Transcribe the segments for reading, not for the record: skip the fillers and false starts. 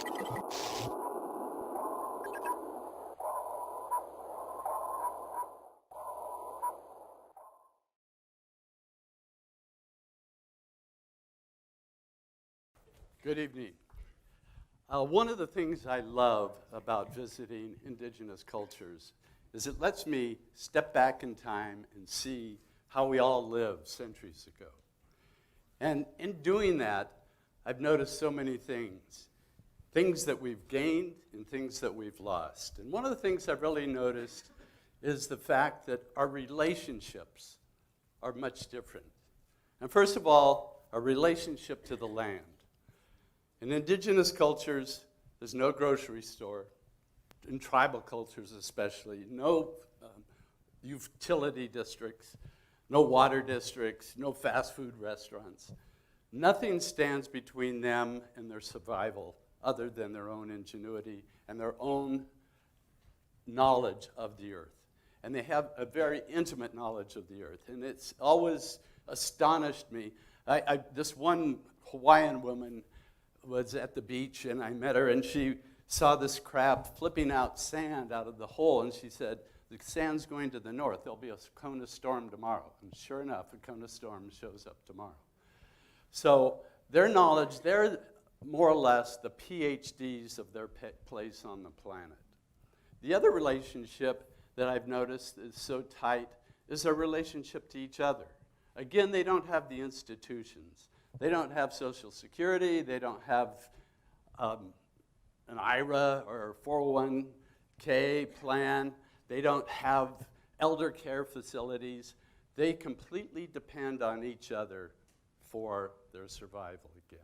Good evening. One of the things I love about visiting indigenous cultures is it lets me step back in time and see how we all lived centuries ago. And in doing that, I've noticed so many things that we've gained and things that we've lost. And one of the things I've really noticed is the fact that our relationships are much different. And first of all, our relationship to the land. In indigenous cultures, there's no grocery store. In tribal cultures especially, no utility districts, no water districts, no fast food restaurants. Nothing stands between them and their survival other than their own ingenuity and their own knowledge of the earth. And they have a very intimate knowledge of the earth. And it's always astonished me. This one Hawaiian woman was at the beach, and I met her, and she saw this crab flipping out sand out of the hole, and she said, the sand's going to the north. There'll be a Kona storm tomorrow. And sure enough, a Kona storm shows up tomorrow. So their knowledge, they're more or less the PhDs of their place on the planet. The other relationship that I've noticed is so tight is their relationship to each other. Again, they don't have the institutions. They don't have Social Security. They don't have an IRA or 401k plan. They don't have elder care facilities. They completely depend on each other for their survival again.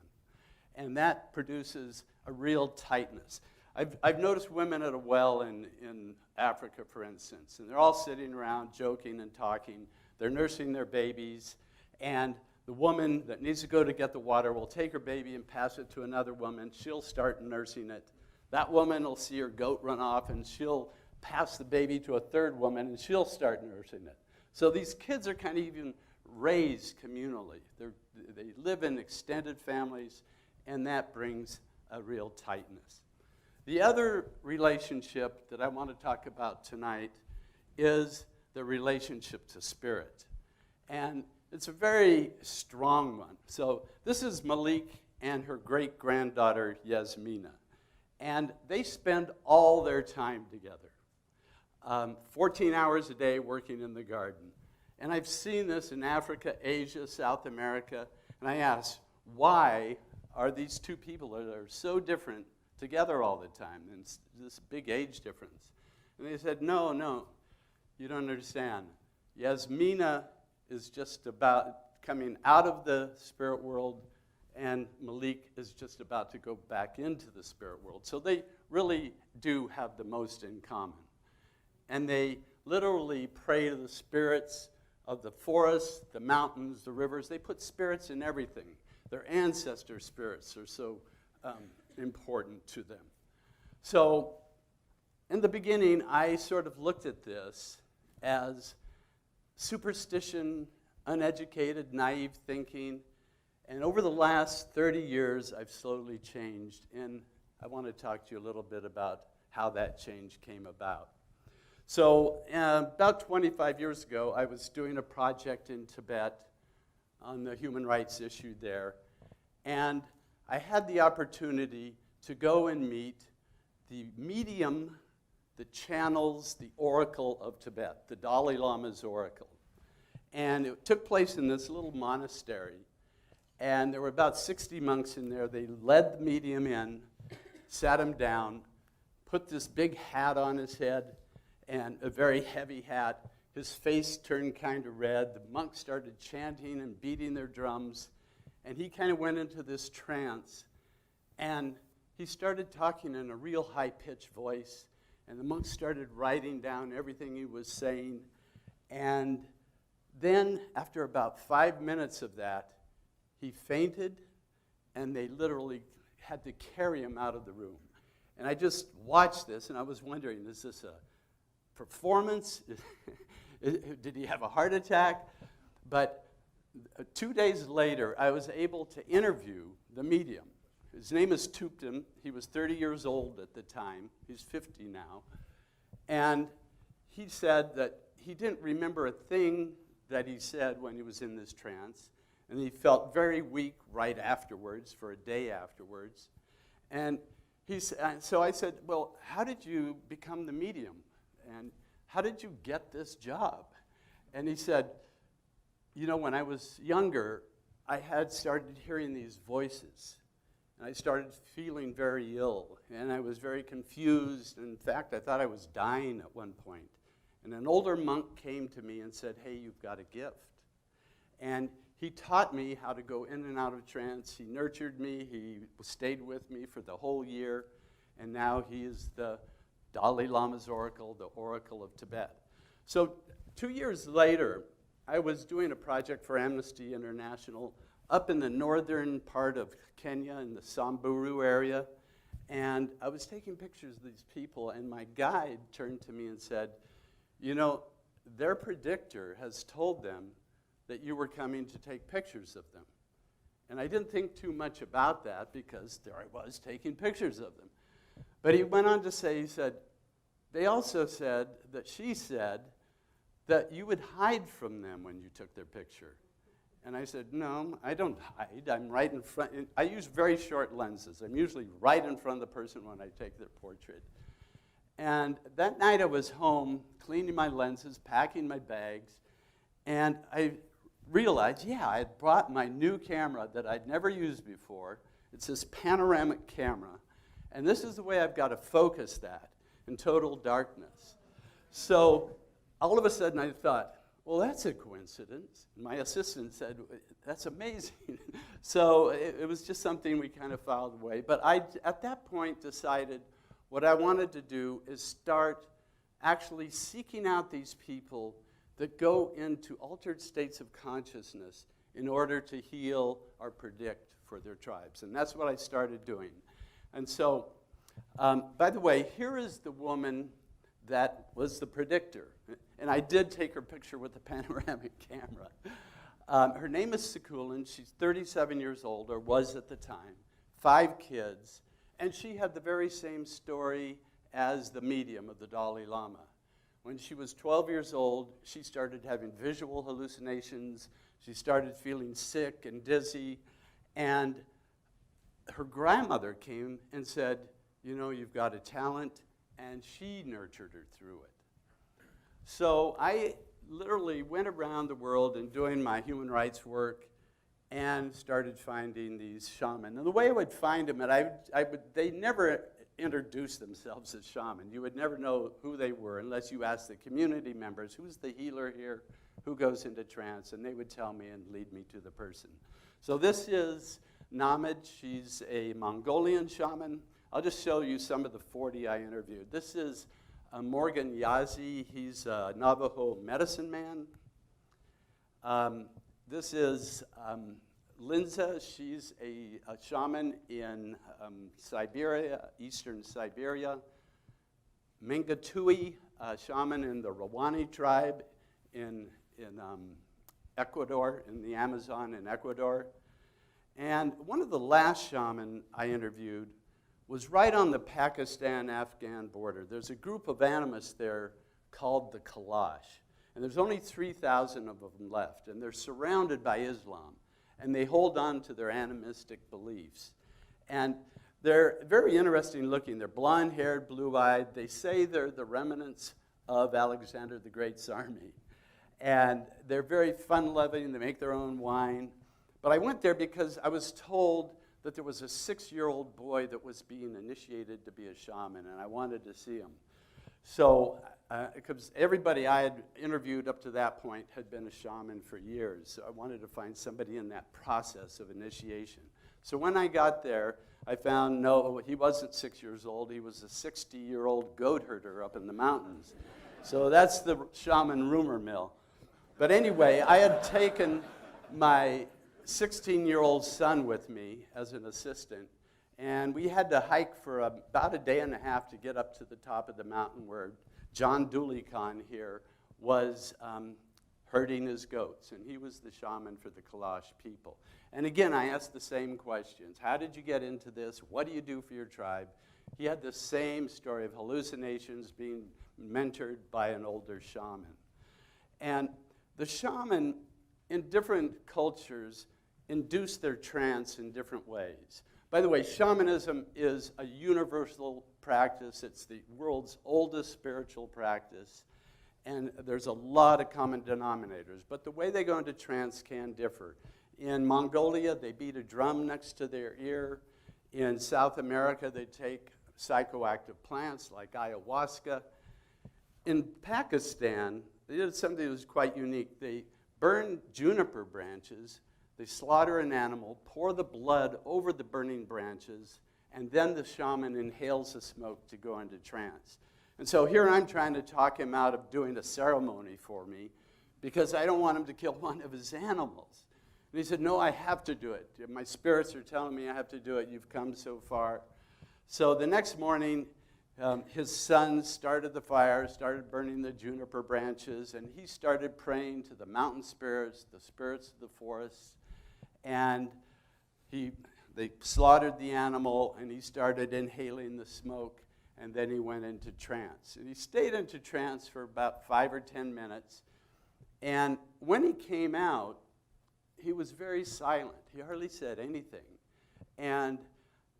And that produces a real tightness. I've noticed women at a well in Africa, for instance, and they're all sitting around joking and talking. They're nursing their babies, and the woman that needs to go to get the water will take her baby and pass it to another woman. She'll start nursing it. That woman will see her goat run off, and she'll pass the baby to a third woman, and she'll start nursing it. So these kids are kind of even raised communally. They live in extended families, and that brings a real tightness. The other relationship that I want to talk about tonight is the relationship to spirit. And it's a very strong one. So this is Malik and her great-granddaughter, Yasmina. And they spend all their time together, 14 hours a day working in the garden. And I've seen this in Africa, Asia, South America, and I ask, why are these two people that are so different together all the time, and this big age difference? And they said, no, you don't understand. Yasmina is just about coming out of the spirit world, and Malik is just about to go back into the spirit world. So they really do have the most in common. And they literally pray to the spirits of the forests, the mountains, the rivers. They put spirits in everything. Their ancestor spirits are so important to them. So in the beginning, I sort of looked at this as superstition, uneducated, naive thinking. And over the last 30 years, I've slowly changed. And I want to talk to you a little bit about how that change came about. So about 25 years ago, I was doing a project in Tibet on the human rights issue there. And I had the opportunity to go and meet the medium, the channels, the oracle of Tibet, the Dalai Lama's oracle. And it took place in this little monastery. And there were about 60 monks in there. They led the medium in, sat him down, put this big hat on his head, and a very heavy hat. His face turned kind of red. The monks started chanting and beating their drums. And he kind of went into this trance. And he started talking in a real high-pitched voice. And the monks started writing down everything he was saying. And then, after about 5 minutes of that, he fainted, and they literally had to carry him out of the room. And I just watched this, and I was wondering, is this a performance? Did he have a heart attack? But 2 days later, I was able to interview the medium. His name is Tuptim. He was 30 years old at the time. He's 50 now. And he said that he didn't remember a thing that he said when he was in this trance. And he felt very weak right afterwards, for a day afterwards. And so I said, well, how did you become the medium? And how did you get this job? And he said, you know, when I was younger, I had started hearing these voices. And I started feeling very ill. And I was very confused. In fact, I thought I was dying at one point. And an older monk came to me and said, hey, you've got a gift. And he taught me how to go in and out of trance. He nurtured me. He stayed with me for the whole year. And now he is the Dalai Lama's oracle, the oracle of Tibet. So 2 years later, I was doing a project for Amnesty International up in the northern part of Kenya in the Samburu area. And I was taking pictures of these people, and my guide turned to me and said, you know, their predictor has told them that you were coming to take pictures of them. And I didn't think too much about that because there I was taking pictures of them. But he went on to say, he said, they also said that she said that you would hide from them when you took their picture. And I said, no, I don't hide. I'm right in front. I use very short lenses. I'm usually right in front of the person when I take their portrait. And that night I was home cleaning my lenses, packing my bags, and I realized, yeah, I had brought my new camera that I'd never used before. It's this panoramic camera. And this is the way I've got to focus that in total darkness. So all of a sudden I thought, well, that's a coincidence. My assistant said, that's amazing. So it was just something we kind of filed away. But I, at that point, decided what I wanted to do is start actually seeking out these people that go into altered states of consciousness in order to heal or predict for their tribes. And that's what I started doing. And so, by the way, here is the woman that was the predictor. And I did take her picture with the panoramic camera. Her name is Sekulin. She's 37 years old, or was at the time, 5 kids. And she had the very same story as the medium of the Dalai Lama. When she was 12 years old, she started having visual hallucinations. She started feeling sick and dizzy. And her grandmother came and said, you know, you've got a talent. And she nurtured her through it. So I literally went around the world and doing my human rights work and started finding these shamans. And the way I would find them, they never introduced themselves as shaman. You would never know who they were unless you asked the community members, who's the healer here, who goes into trance, and they would tell me and lead me to the person. So this is Namid. She's a Mongolian shaman. I'll just show you some of the 40 I interviewed. This is Morgan Yazi. He's a Navajo medicine man. This is Linza. She's a shaman in Siberia, eastern Siberia. Mingatui, a shaman in the Rawani tribe in Ecuador, in the Amazon in Ecuador. And one of the last shaman I interviewed was right on the Pakistan-Afghan border. There's a group of animists there called the Kalash. And there's only 3,000 of them left. And they're surrounded by Islam. And they hold on to their animistic beliefs. And they're very interesting looking. They're blonde-haired, blue-eyed. They say they're the remnants of Alexander the Great's army. And they're very fun-loving. They make their own wine. But I went there because I was told that there was a 6-year-old boy that was being initiated to be a shaman, and I wanted to see him. So, because everybody I had interviewed up to that point had been a shaman for years, so I wanted to find somebody in that process of initiation. So when I got there, I found, no, he wasn't 6 years old. He was a 60-year-old goat herder up in the mountains. So that's the shaman rumor mill. But anyway, I had taken my 16-year-old son with me as an assistant, and we had to hike for about a day and a half to get up to the top of the mountain where John Dooley Khan here was herding his goats, and he was the shaman for the Kalash people. And again, I asked the same questions. How did you get into this? What do you do for your tribe? He had the same story of hallucinations, being mentored by an older shaman. And the shaman, in different cultures, induce their trance in different ways. By the way, shamanism is a universal practice. It's the world's oldest spiritual practice. And there's a lot of common denominators. But the way they go into trance can differ. In Mongolia, they beat a drum next to their ear. In South America, they take psychoactive plants like ayahuasca. In Pakistan, they did something that was quite unique. They burn juniper branches. They slaughter an animal, pour the blood over the burning branches, and then the shaman inhales the smoke to go into trance. And so here I'm trying to talk him out of doing a ceremony for me because I don't want him to kill one of his animals. And he said, no, I have to do it. My spirits are telling me I have to do it. You've come so far. So the next morning, his son started the fire, started burning the juniper branches, and he started praying to the mountain spirits, the spirits of the forest. And they slaughtered the animal, and he started inhaling the smoke, and then he went into trance. And he stayed into trance for about 5 or 10 minutes. And when he came out, he was very silent. He hardly said anything. And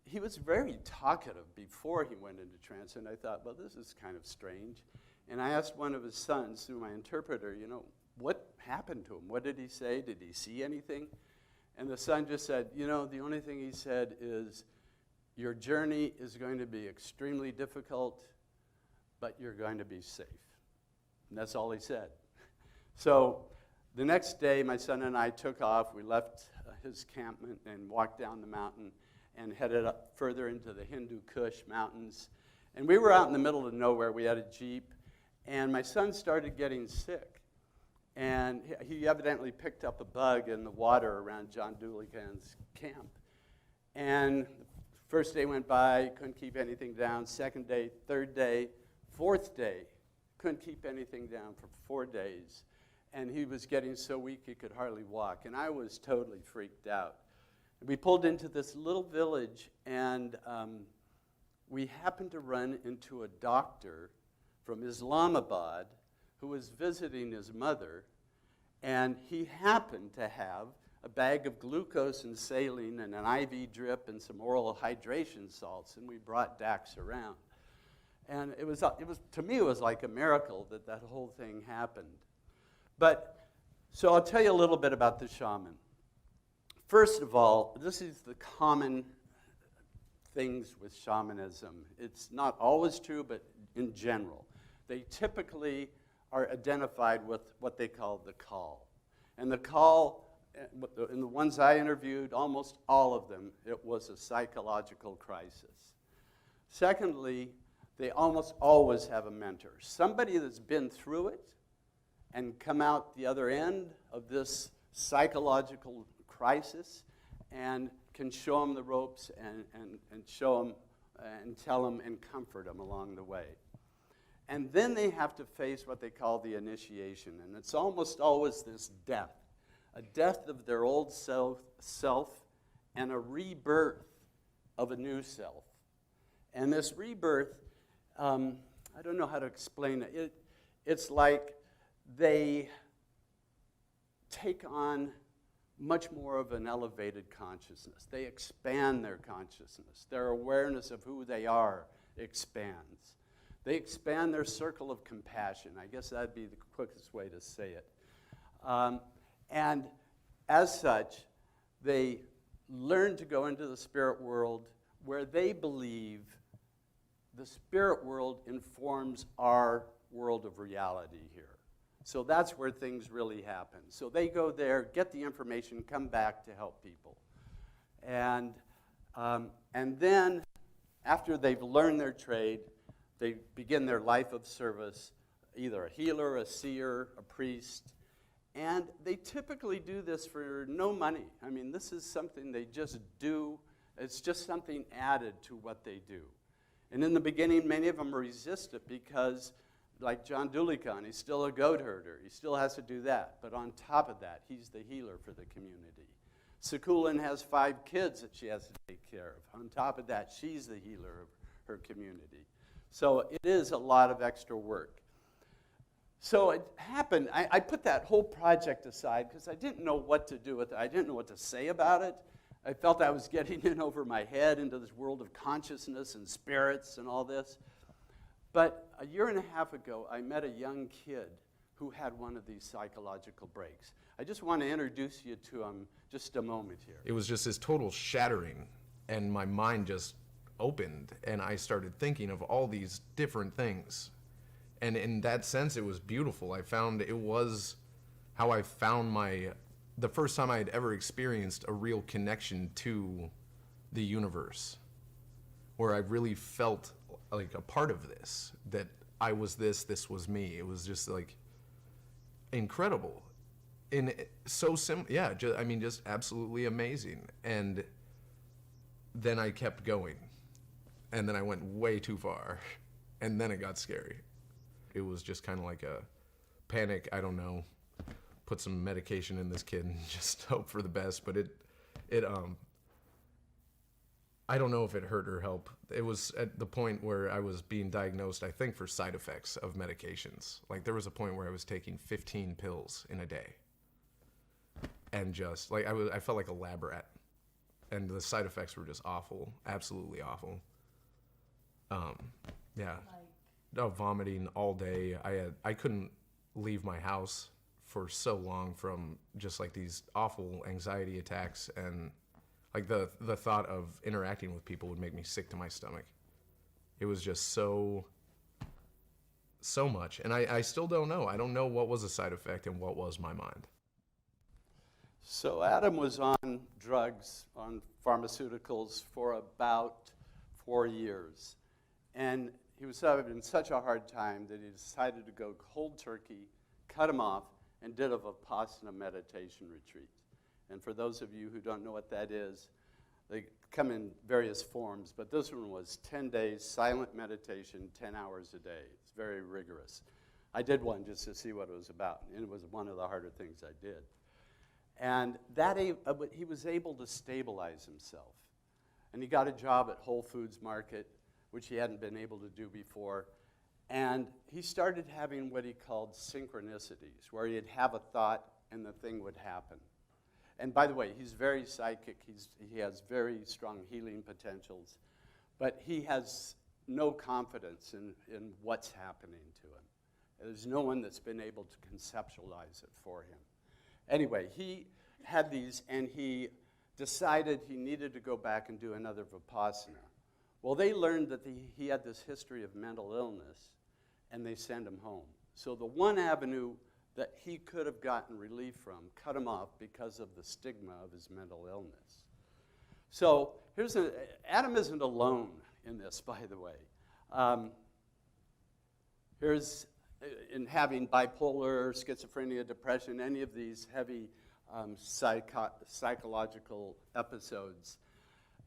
he was very talkative before he went into trance, and I thought, well, this is kind of strange. And I asked one of his sons, through my interpreter, what happened to him? What did he say? Did he see anything? And the son just said, the only thing he said is, your journey is going to be extremely difficult, but you're going to be safe. And that's all he said. So the next day, my son and I took off. We left his campment and walked down the mountain and headed up further into the Hindu Kush mountains. And we were out in the middle of nowhere. We had a Jeep, and my son started getting sick. And he evidently picked up a bug in the water around John Dooligan's camp. And the first day went by, couldn't keep anything down. Second day, third day, fourth day, couldn't keep anything down for 4 days. And he was getting so weak he could hardly walk. And I was totally freaked out. We pulled into this little village, and we happened to run into a doctor from Islamabad who was visiting his mother, and he happened to have a bag of glucose and saline and an IV drip and some oral hydration salts, and we brought Dax around. And it was to me, it was like a miracle that whole thing happened. But, so I'll tell you a little bit about the shaman. First of all, this is the common things with shamanism. It's not always true, but in general. They typically are identified with what they call the call. And the call, in the ones I interviewed, almost all of them, it was a psychological crisis. Secondly, they almost always have a mentor, somebody that's been through it and come out the other end of this psychological crisis and can show them the ropes and show them and tell them and comfort them along the way. And then they have to face what they call the initiation, and it's almost always this death, a death of their old self and a rebirth of a new self. And this rebirth, I don't know how to explain it. It's like they take on much more of an elevated consciousness. They expand their consciousness. Their awareness of who they are expands. They expand their circle of compassion. I guess that'd be the quickest way to say it. And as such, they learn to go into the spirit world where they believe the spirit world informs our world of reality here. So that's where things really happen. So they go there, get the information, come back to help people. And then, after they've learned their trade, they begin their life of service, either a healer, a seer, a priest. And they typically do this for no money. I mean, this is something they just do. It's just something added to what they do. And in the beginning, many of them resist it because like John Dulicon, he's still a goat herder. He still has to do that. But on top of that, he's the healer for the community. Sekulin has 5 kids that she has to take care of. On top of that, she's the healer of her community. So it is a lot of extra work. So it happened, I put that whole project aside because I didn't know what to do with it. I didn't know what to say about it. I felt I was getting in over my head into this world of consciousness and spirits and all this. But a year and a half ago, I met a young kid who had one of these psychological breaks. I just want to introduce you to him just a moment here. It was just this total shattering, and my mind just opened, and I started thinking of all these different things. And in that sense, it was beautiful. I found it was how I found the first time I had ever experienced a real connection to the universe, where I really felt like a part of this, that I was this was me. It was just like incredible. And so just absolutely amazing. And then I kept going. And then I went way too far. And then it got scary. It was just kind of like a panic, I don't know, put some medication in this kid and just hope for the best. But I don't know if it hurt or helped. It was at the point where I was being diagnosed, I think, for side effects of medications. Like there was a point where I was taking 15 pills in a day. And just like I felt like a lab rat. And the side effects were just awful, absolutely awful. Yeah. Vomiting all day. I couldn't leave my house for so long from just like these awful anxiety attacks, and like the thought of interacting with people would make me sick to my stomach. It was just so much, and I still don't know. I don't know what was a side effect and what was my mind. So Adam was on drugs, on pharmaceuticals for about 4 years. And he was having such a hard time that he decided to go cold turkey, cut him off, and did a Vipassana meditation retreat. And for those of you who don't know what that is, they come in various forms, but this one was 10 days, silent meditation, 10 hours a day. It's very rigorous. I did one just to see what it was about, and it was one of the harder things I did. And he was able to stabilize himself. And he got a job at Whole Foods Market, which he hadn't been able to do before. And he started having what he called synchronicities, where he'd have a thought and the thing would happen. And by the way, he's very psychic. He has very strong healing potentials. But he has no confidence in what's happening to him. There's no one that's been able to conceptualize it for him. Anyway, he had these, and he decided he needed to go back and do another Vipassana. Well, they learned that he had this history of mental illness, and they sent him home. So the one avenue that he could have gotten relief from cut him off because of the stigma of his mental illness. So Adam isn't alone in this, by the way. Here's in having bipolar, schizophrenia, depression, any of these heavy psychological episodes.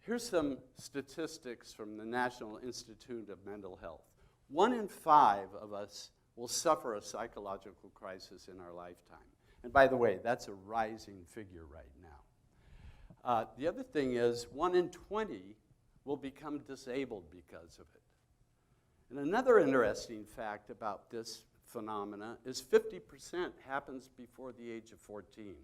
Here's some statistics from the National Institute of Mental Health. 1 in 5 of us will suffer a psychological crisis in our lifetime. And by the way, that's a rising figure right now. The other thing is 1 in 20 will become disabled because of it. And another interesting fact about this phenomena is 50% happens before the age of 14.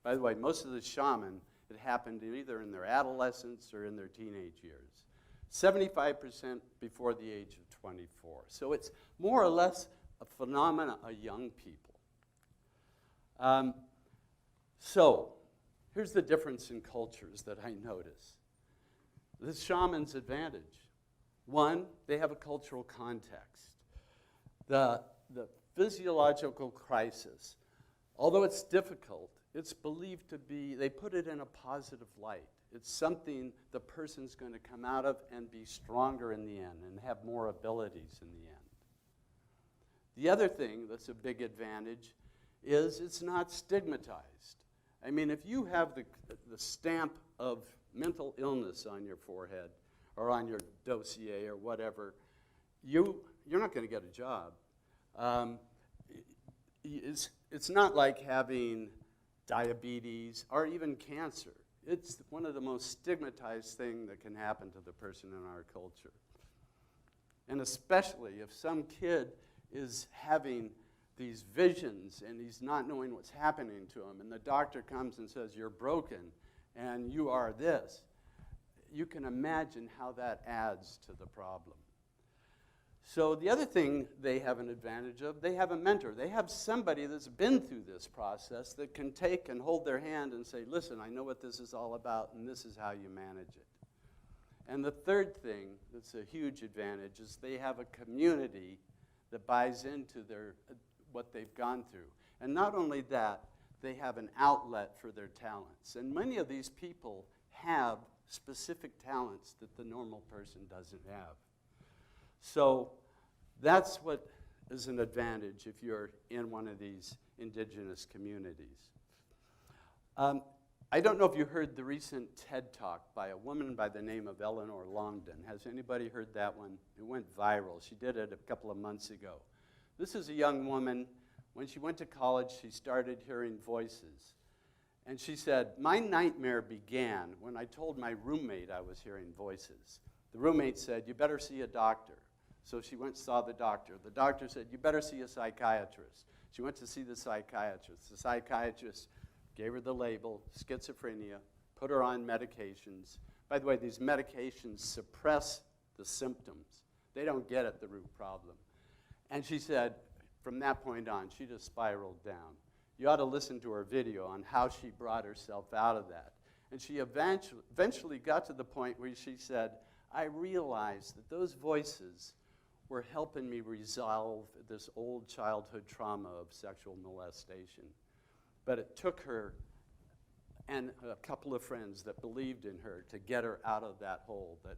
By the way, most of the shaman, it happened either in their adolescence or in their teenage years. 75% before the age of 24. So it's more or less a phenomena of young people. So here's the difference in cultures that I notice. The shaman's advantage. 1, they have a cultural context. The physiological crisis, although it's difficult, it's believed to be, they put it in a positive light. It's something the person's going to come out of and be stronger in the end and have more abilities in the end. The other thing that's a big advantage is it's not stigmatized. I mean, if you have the stamp of mental illness on your forehead or on your dossier or whatever, you're not going to get a job. Um, it's not like having diabetes or even cancer. It's one of the most stigmatized things that can happen to the person in our culture. And especially if some kid is having these visions and he's not knowing what's happening to him, and the doctor comes and says, you're broken and you are this, you can imagine how that adds to the problem. So the other thing they have an advantage of, they have a mentor. They have somebody that's been through this process that can take and hold their hand and say, listen, I know what this is all about, and this is how you manage it. And the third thing that's a huge advantage is they have a community that buys into what they've gone through. And not only that, they have an outlet for their talents. And many of these people have specific talents that the normal person doesn't have. So that's what is an advantage if you're in one of these indigenous communities. I don't know if you heard the recent TED Talk by a woman by the name of Eleanor Longden. Has anybody heard that one? It went viral. She did it a couple of months ago. This is a young woman. When she went to college, she started hearing voices. And she said, my nightmare began when I told my roommate I was hearing voices. The roommate said, you better see a doctor. So she went and saw the doctor. The doctor said, you better see a psychiatrist. She went to see the psychiatrist. The psychiatrist gave her the label, schizophrenia, put her on medications. By the way, these medications suppress the symptoms. They don't get at the root problem. And she said, from that point on, she just spiraled down. You ought to listen to her video on how she brought herself out of that. And she eventually got to the point where she said, I realized that those voices were helping me resolve this old childhood trauma of sexual molestation. But it took her and a couple of friends that believed in her to get her out of that hole that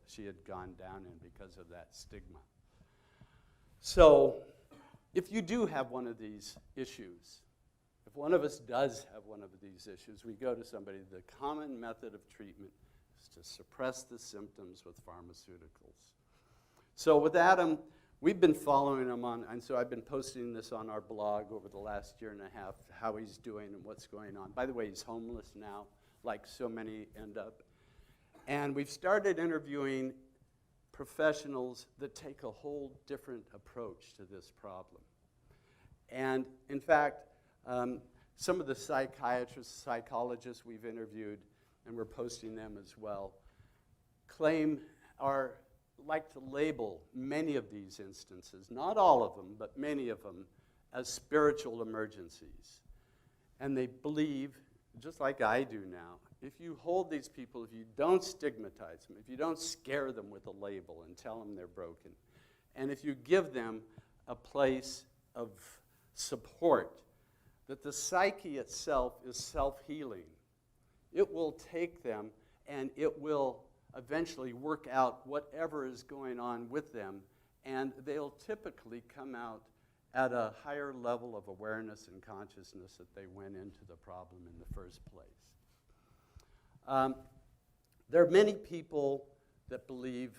she had gone down in because of that stigma. So if you do have one of these issues, if one of us does have one of these issues, we go to somebody. The common method of treatment is to suppress the symptoms with pharmaceuticals. So with Adam, we've been following him on, and so I've been posting this on our blog over the last year and a half, how he's doing and what's going on. By the way, he's homeless now, like so many end up. And we've started interviewing professionals that take a whole different approach to this problem. And in fact, some of the psychiatrists, psychologists we've interviewed, and we're posting them as well, like to label many of these instances, not all of them, but many of them, as spiritual emergencies. And they believe, just like I do now, if you hold these people, if you don't stigmatize them, if you don't scare them with a label and tell them they're broken, and if you give them a place of support, that the psyche itself is self-healing, it will take them and it will eventually work out whatever is going on with them, and they'll typically come out at a higher level of awareness and consciousness that they went into the problem in the first place. There are many people that believe,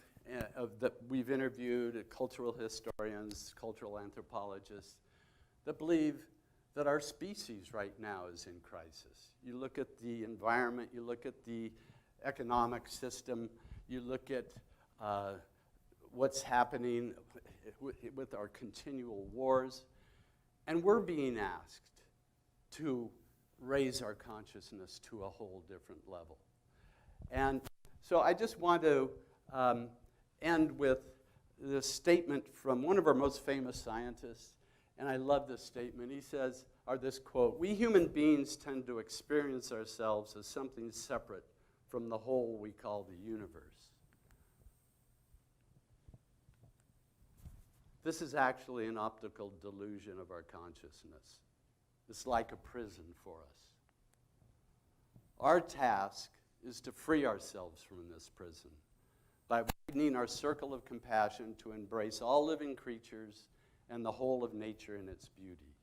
that we've interviewed, cultural historians, cultural anthropologists, that believe that our species right now is in crisis. You look at the environment, you look at the economic system, you look at what's happening with our continual wars, and we're being asked to raise our consciousness to a whole different level. And so I just want to end with this statement from one of our most famous scientists, and I love this statement. He says, or this quote, "We human beings tend to experience ourselves as something separate from the whole we call the universe." This is actually an optical delusion of our consciousness. It's like a prison for us. Our task is to free ourselves from this prison by widening our circle of compassion to embrace all living creatures and the whole of nature in its beauty.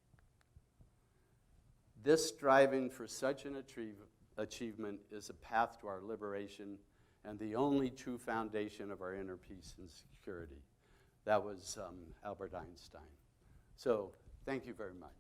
This striving for such an achievement is a path to our liberation and the only true foundation of our inner peace and security. That was Albert Einstein. So thank you very much.